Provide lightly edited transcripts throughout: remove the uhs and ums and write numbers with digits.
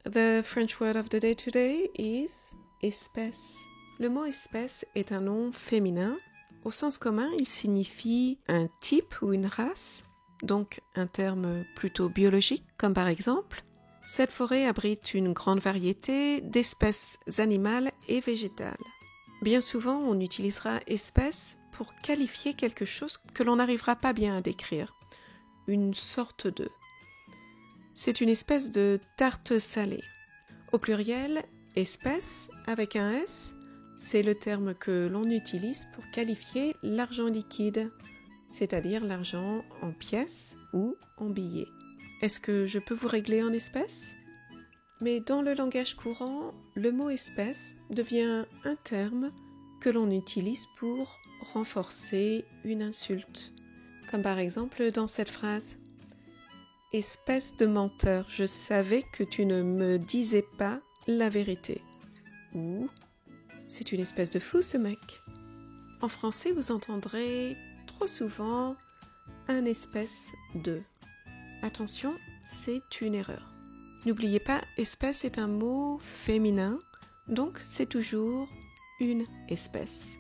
The French word of the day today is espèce. Le mot espèce est un nom féminin. Au sens commun, il signifie un type ou une race, donc un terme plutôt biologique, comme par exemple cette forêt abrite une grande variété d'espèces animales et végétales. Bien souvent, on utilisera espèce pour qualifier quelque chose que l'on n'arrivera pas bien à décrire, une sorte de. C'est une espèce de tarte salée. Au pluriel, espèce avec un S, c'est le terme que l'on utilise pour qualifier l'argent liquide, c'est-à-dire l'argent en pièces ou en billets. Est-ce que je peux vous régler en espèces ? Mais dans le langage courant, le mot espèce devient un terme que l'on utilise pour renforcer une insulte. Comme par exemple dans cette phrase « Espèce de menteur, je savais que tu ne me disais pas la vérité. » Ou « C'est une espèce de fou ce mec. » En français, vous entendrez trop souvent un espèce de. Attention, c'est une erreur. N'oubliez pas, espèce est un mot féminin, donc c'est toujours une espèce.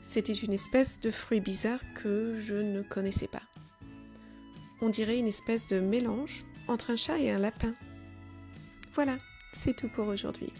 C'était une espèce de fruit bizarre que je ne connaissais pas. On dirait une espèce de mélange entre un chat et un lapin. Voilà, c'est tout pour aujourd'hui.